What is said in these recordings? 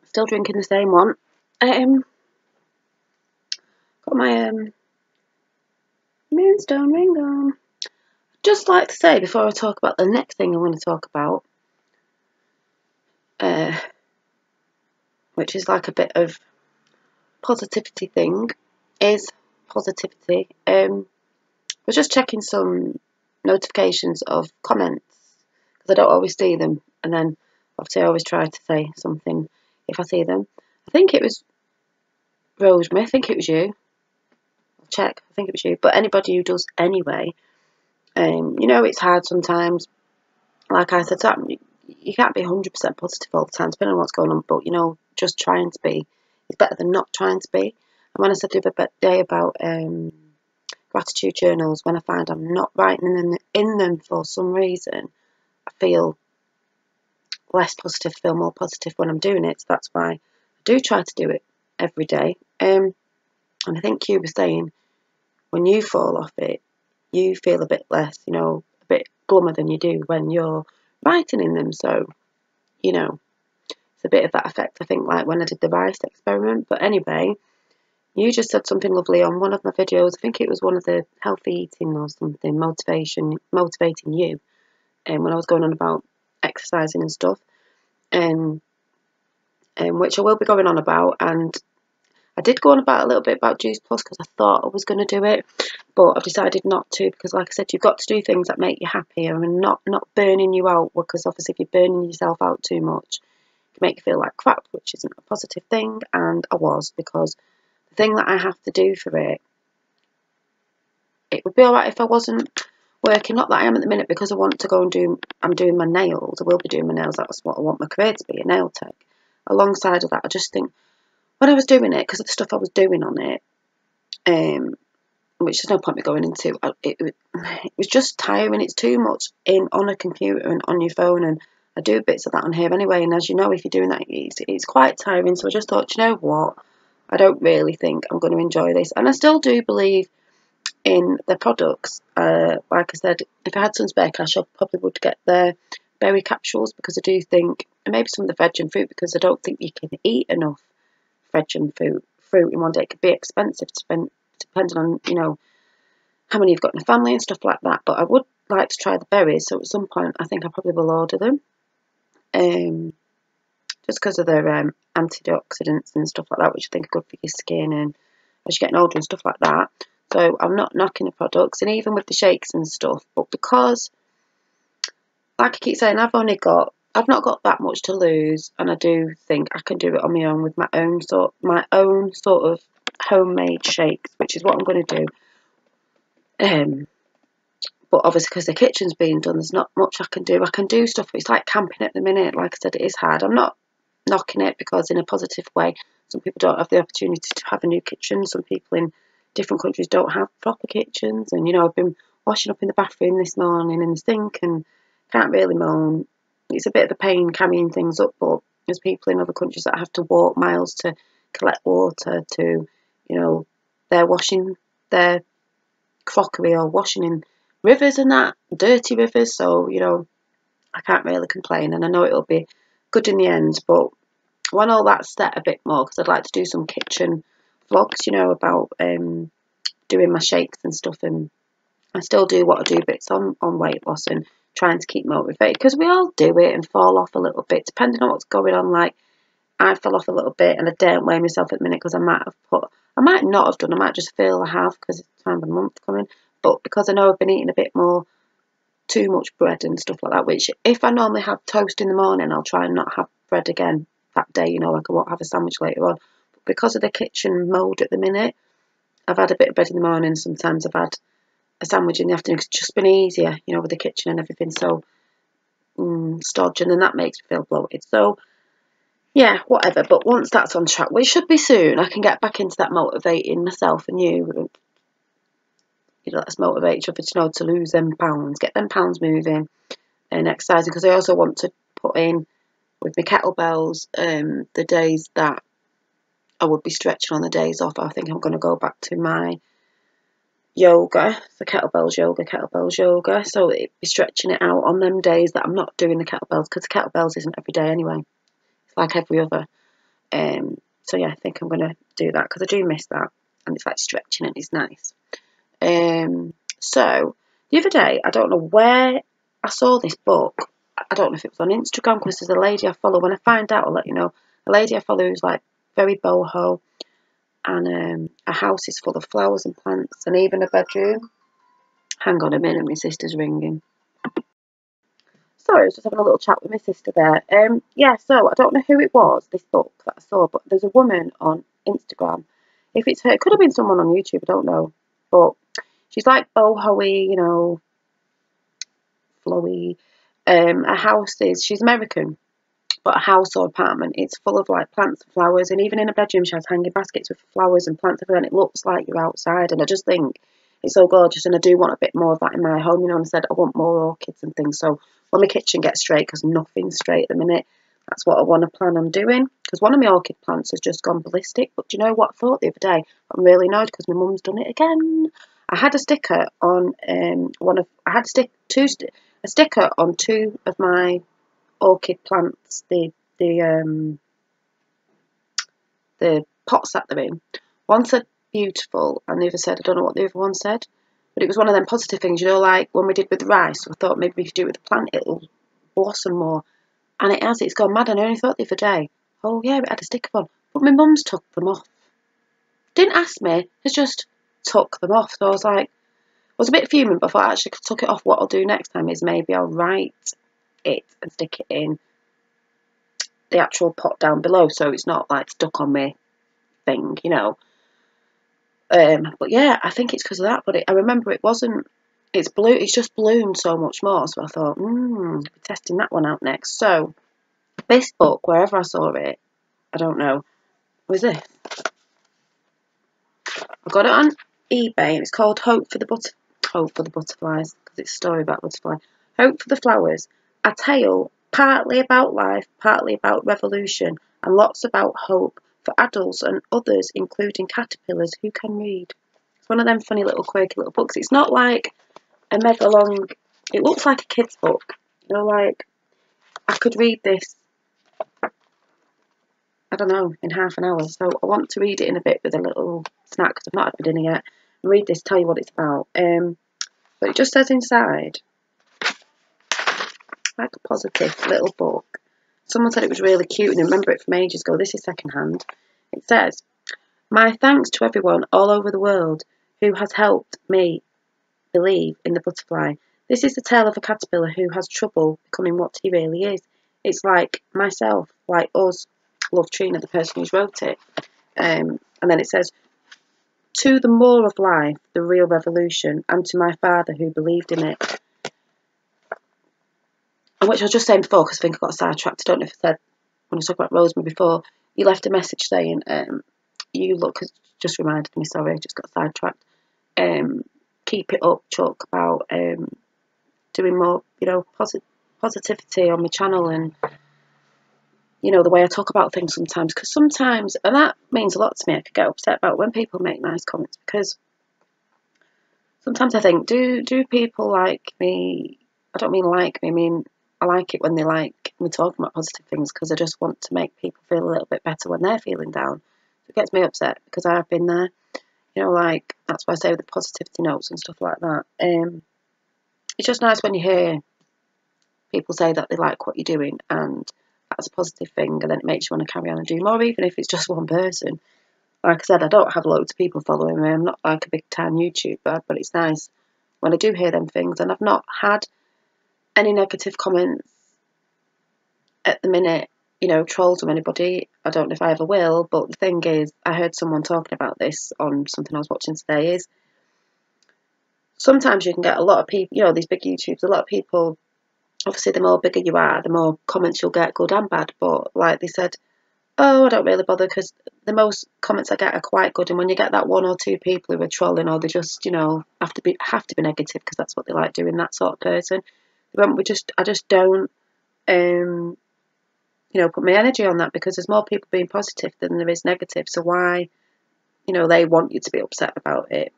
Still drinking the same one. Got my Moonstone ring on. Just like to say before I talk about the next thing I want to talk about, which is like a bit of positivity thing, is positivity. I was just checking some notifications of comments because I don't always see them, and then obviously I always try to say something if I see them. I think it was Rosemary. I think it was you. I'll check. I think it was you. But anybody who does anyway, it's hard sometimes. Like I said, you can't be 100% positive all the time, depending on what's going on. But just trying to be is better than not trying to be. And when I said the other day about gratitude journals, when I find I'm not writing in them for some reason, I feel less positive, feel more positive when I'm doing it. So that's why I do try to do it every day. And I think you were saying when you fall off it, you feel a bit less, a bit glummer than you do when you're writing in them. So, it's a bit of that effect, I think, like when I did the rice experiment. But anyway, you just said something lovely on one of my videos. I think it was one of the healthy eating or something, motivating you. And when I was going on about exercising and stuff, and which I will be going on about. And I did go on about a little bit about Juice Plus because I thought I was going to do it, but I've decided not to because, like I said, you've got to do things that make you happier and not burning you out. Because obviously, if you're burning yourself out too much, it can make you feel like crap, which isn't a positive thing. And I was, because the thing that I have to do for it would be alright if I wasn't working. Not that I am at the minute, because I want to go and I'm doing my nails. I will be doing my nails. That's what I want my career to be, a nail tech. Alongside of that, I just think when I was doing it, because of the stuff I was doing on it, which there's no point me going into, it was just tiring. It's too much on a computer and on your phone, and I do bits of that on here anyway. And as you know, if you're doing that, it's quite tiring. So I just thought, you know what, I don't really think I'm going to enjoy this. And I still do believe in the products. Like I said, if I had some spare cash, I probably would get their berry capsules, because I do think, and maybe some of the veg and fruit, because I don't think you can eat enough veg and fruit in one day. It could be expensive to spend, depending on how many you've got in a family and stuff like that. But I would like to try the berries, so at some point I think I probably will order them, just because of their antioxidants and stuff like that, which I think are good for your skin and as you're getting older and stuff like that. So I'm not knocking the products, and even with the shakes and stuff, but because, like I keep saying, I've not got that much to lose, and I do think I can do it on my own with my own sort of homemade shakes, which is what I'm going to do. But obviously, because the kitchen's being done, there's not much I can do. I can do stuff, but it's like camping at the minute. Like I said, it is hard. I'm not knocking it, because in a positive way, some people don't have the opportunity to have a new kitchen. Some people in different countries don't have proper kitchens, and I've been washing up in the bathroom this morning in the sink and can't really moan. It's a bit of a pain carrying things up, but there's people in other countries that have to walk miles to collect water to, they're washing their crockery or washing in rivers and that, dirty rivers. So, I can't really complain, and I know it'll be good in the end. But when all that's set a bit more, because I'd like to do some kitchen vlogs, about doing my shakes and stuff, and I still do what I do bits on weight loss and trying to keep motivated, because we all do it and fall off a little bit depending on what's going on. Like, I fell off a little bit and I don't weigh myself at the minute, because I might not have done, I might just feel I have, because it's time of the month coming. But because I know I've been eating a bit more too much bread and stuff like that, which if I normally have toast in the morning, I'll try and not have bread again that day, like I won't have a sandwich later on. But because of the kitchen mode at the minute, I've had a bit of bread in the morning, sometimes I've had a sandwich in the afternoon. It's just been easier, with the kitchen and everything so stodgy, and then that makes me feel bloated. So yeah, whatever. But once that's on track, which should be soon, I can get back into that motivating myself and you. Let's motivate each other to lose them pounds, get them pounds moving and exercising. Because I also want to put in with my kettlebells the days that I would be stretching on the days off. I think I'm going to go back to my yoga, the kettlebells yoga. So it'd be stretching it out on them days that I'm not doing the kettlebells, because the kettlebells isn't every day anyway. It's like every other. So yeah, I think I'm going to do that because I do miss that, and it's like stretching and it's nice. So the other day, I don't know where I saw this book. I don't know if it was on Instagram because there's a lady I follow. When I find out, I'll let you know. A lady I follow who's like very boho, and a house is full of flowers and plants, and even a bedroom. Hang on a minute, my sister's ringing. Sorry, I was just having a little chat with my sister there. Yeah, so I don't know who it was, this book that I saw, but there's a woman on Instagram. If it's her, it could have been someone on YouTube, I don't know. But she's like boho-y, you know, flowy. A house is, she's American, but a house or apartment, it's full of like plants and flowers, and even in a bedroom she has hanging baskets with flowers and plants everywhere, and it looks like you're outside, and I just think it's so gorgeous, and I do want a bit more of that in my home, you know, and I said I want more orchids and things, so when my kitchen gets straight, because nothing's straight at the minute, that's what I want to plan on doing, because one of my orchid plants has just gone ballistic, but do you know what I thought the other day? I'm really annoyed because my mum's done it again. I had a sticker on a sticker on two of my orchid plants, the pots that they're in. One said beautiful, and the other said, I don't know what the other one said, but it was one of them positive things, you know, like when we did with the rice. I thought maybe we could do it with the plant, it'll blossom more, and it has. It's gone mad. And I only thought the other day, oh yeah, it had a sticker on, but my mum's took them off. Didn't ask me, it's just took them off. So I was like, I was a bit fuming, but I thought actually I took it off. What I'll do next time is maybe I'll write it and stick it in the actual pot down below, so it's not like stuck on me thing, you know. But yeah, I think it's because of that. But I remember it wasn't. It's just bloomed so much more. So I thought, I'll be testing that one out next. So this book, wherever I saw it, I don't know, was this? I got it on eBay. It's called Hope for the Butterflies, because it's a story about butterfly. Hope for the Flowers, a tale partly about life, partly about revolution, and lots about hope for adults and others, including caterpillars who can read. It's one of them funny little quirky little books. It's not like a mega long. It looks like a kid's book. You know, like I could read this, I don't know, in half an hour. So I want to read it in a bit with a little snack because I've not had my dinner yet. And read this, tell you what it's about. But it just says inside, like a positive little book. Someone said it was really cute, and I remember it from ages ago. This is secondhand. It says, "My thanks to everyone all over the world who has helped me believe in the butterfly. This is the tale of a caterpillar who has trouble becoming what he really is. It's like myself, like us." Love Trina, the person who's wrote it. And then it says, "To the more of life, the real revolution, and to my father who believed in it." And which I was just saying before, because I think I got sidetracked. I don't know if I said when I was talking about Rosemary before, you left a message saying, you look, just reminded me, sorry, I just got sidetracked. Keep it up, Chuck, about doing more, you know, positivity on my channel, and you know, the way I talk about things sometimes, because sometimes, and that means a lot to me, I could get upset about when people make nice comments, because sometimes I think, do people like me? I don't mean like me, I mean, I like it when they like me talking about positive things, because I just want to make people feel a little bit better when they're feeling down. It gets me upset, because I've been there, you know, like, that's why I say with the positivity notes and stuff like that. It's just nice when you hear people say that they like what you're doing, and that's a positive thing, and then it makes you want to carry on and do more, even if it's just one person. Like I said, I don't have loads of people following me. I'm not like a big time YouTuber, but it's nice when I do hear them things. And I've not had any negative comments at the minute, you know, trolls from anybody. I don't know if I ever will, but the thing is, I heard someone talking about this on something I was watching today, is sometimes you can get a lot of people, you know, these big YouTubers, a lot of people, obviously the more bigger you are, the more comments you'll get, good and bad, but like they said, oh, I don't really bother, because the most comments I get are quite good, and when you get that one or two people who are trolling, or they just, you know, have to be negative because that's what they like doing, that sort of person, I just don't, you know, put my energy on that, because there's more people being positive than there is negative, so why, you know, they want you to be upset about it.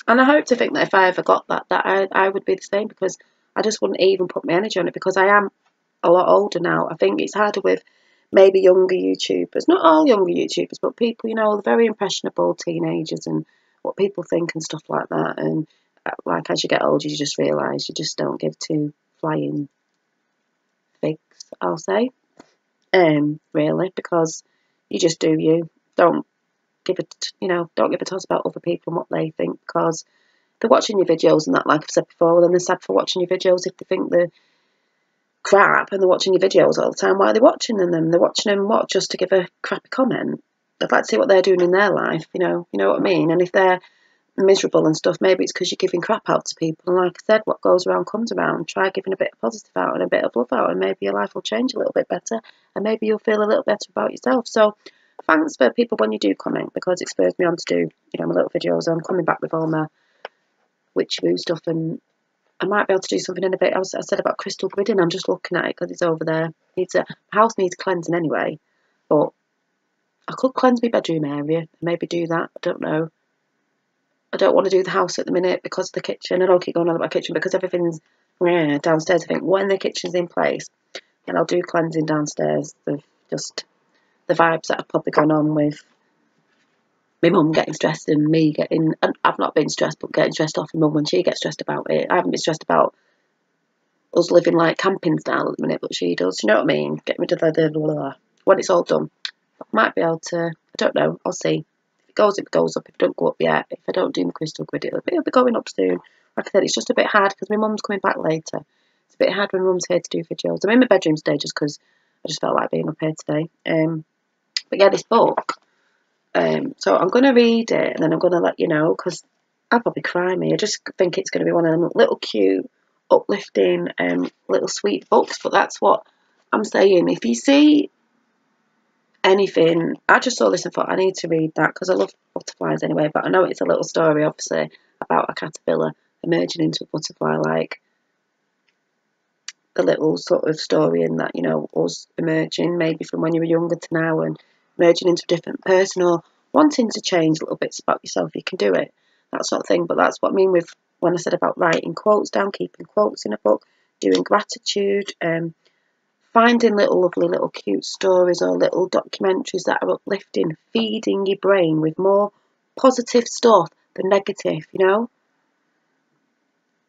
And I hope to think that if I ever got that I would be the same, because I just wouldn't even put my energy on it, because I am a lot older now. I think it's harder with maybe younger YouTubers, not all younger YouTubers, but people, you know, the very impressionable teenagers and what people think and stuff like that. And like as you get older, you just realise you just don't give two flying figs, I'll say, really, because you just do you. Don't give a toss about other people and what they think, because they're watching your videos and that, like I've said before, then they're sad for watching your videos if they think they're crap and they're watching your videos all the time. Why are they watching them? They're watching them, what, just to give a crappy comment? I'd like to see what they're doing in their life, you know what I mean? And if they're miserable and stuff, maybe it's because you're giving crap out to people. And like I said, what goes around comes around. Try giving a bit of positive out and a bit of love out, and maybe your life will change a little bit better, and maybe you'll feel a little better about yourself. So thanks for people when you do comment, because it spurs me on to do, you know, my little videos. I'm coming back with all my witchy woo stuff, and I might be able to do something in a bit. I said about crystal gridding. I'm just looking at it because it's over there. My house needs cleansing anyway, but I could cleanse my bedroom area, maybe do that. I don't know. I don't want to do the house at the minute because of the kitchen. I don't keep going on about the kitchen because everything's downstairs. I think when the kitchen's in place, then I'll do cleansing downstairs. Just the vibes that have probably gone on with my mum getting stressed and me getting, and I've not been stressed, but getting stressed off my mum when she gets stressed about it. I haven't been stressed about us living like camping style at the minute, but she does. You know what I mean? Get rid of the blah, blah. When it's all done, I might be able to. I don't know. I'll see. If it goes up. If it don't go up yet, if I don't do my crystal grid, it'll be going up soon. Like I said, it's just a bit hard because my mum's coming back later. It's a bit hard when mum's here to do videos. I'm in my bedroom today just because I just felt like being up here today. But yeah, this book. So I'm going to read it and then I'm going to let you know, because I'll probably cry me. I just think it's going to be one of them little cute, uplifting, little sweet books. But that's what I'm saying. If you see anything, I just saw this and thought I need to read that because I love butterflies anyway. But I know it's a little story, obviously, about a caterpillar emerging into a butterfly, like the little sort of story in that, you know, us emerging maybe from when you were younger to now and merging into a different person, or wanting to change little bits about yourself. You can do it, that sort of thing. But that's what I mean with when I said about writing quotes down, keeping quotes in a book, doing gratitude, finding little lovely little cute stories or little documentaries that are uplifting, feeding your brain with more positive stuff than negative, you know,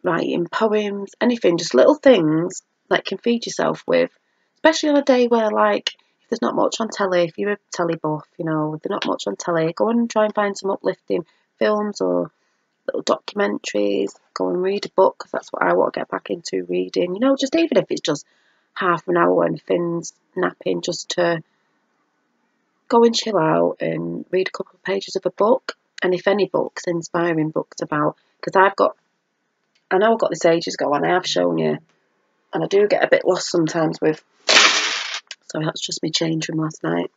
writing poems, anything, just little things that can feed yourself with, especially on a day where, like, if there's not much on telly, if you're a telly buff, you know, if there's not much on telly, go and try and find some uplifting films or little documentaries, go and read a book, because that's what I want to get back into, reading, you know, just even if it's just half an hour when Finn's napping, just to go and chill out and read a couple of pages of a book. And if any books, inspiring books about, because I know I got this ages ago and I have shown you, and I do get a bit lost sometimes with, sorry, that's just me change from last night,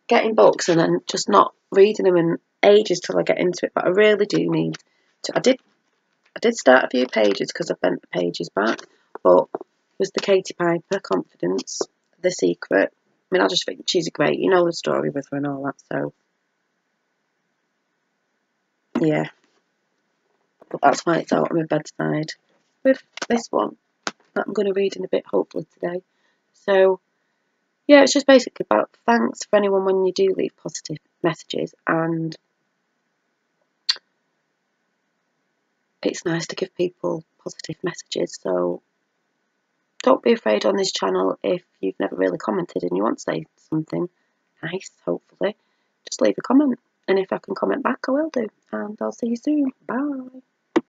getting books and then just not reading them in ages till I get into it. But I really do need to. I did start a few pages because I bent the pages back, but it was the Katie Piper, Confidence, The Secret. I mean, I just think she's great. You know the story with her and all that, so yeah. But that's why it's out on my bedside with this one that I'm going to read in a bit, hopefully today. So yeah, it's just basically about thanks for anyone when you do leave positive messages, and it's nice to give people positive messages. So don't be afraid on this channel if you've never really commented and you want to say something nice, hopefully. Just leave a comment, and if I can comment back, I will do. And I'll see you soon. Bye.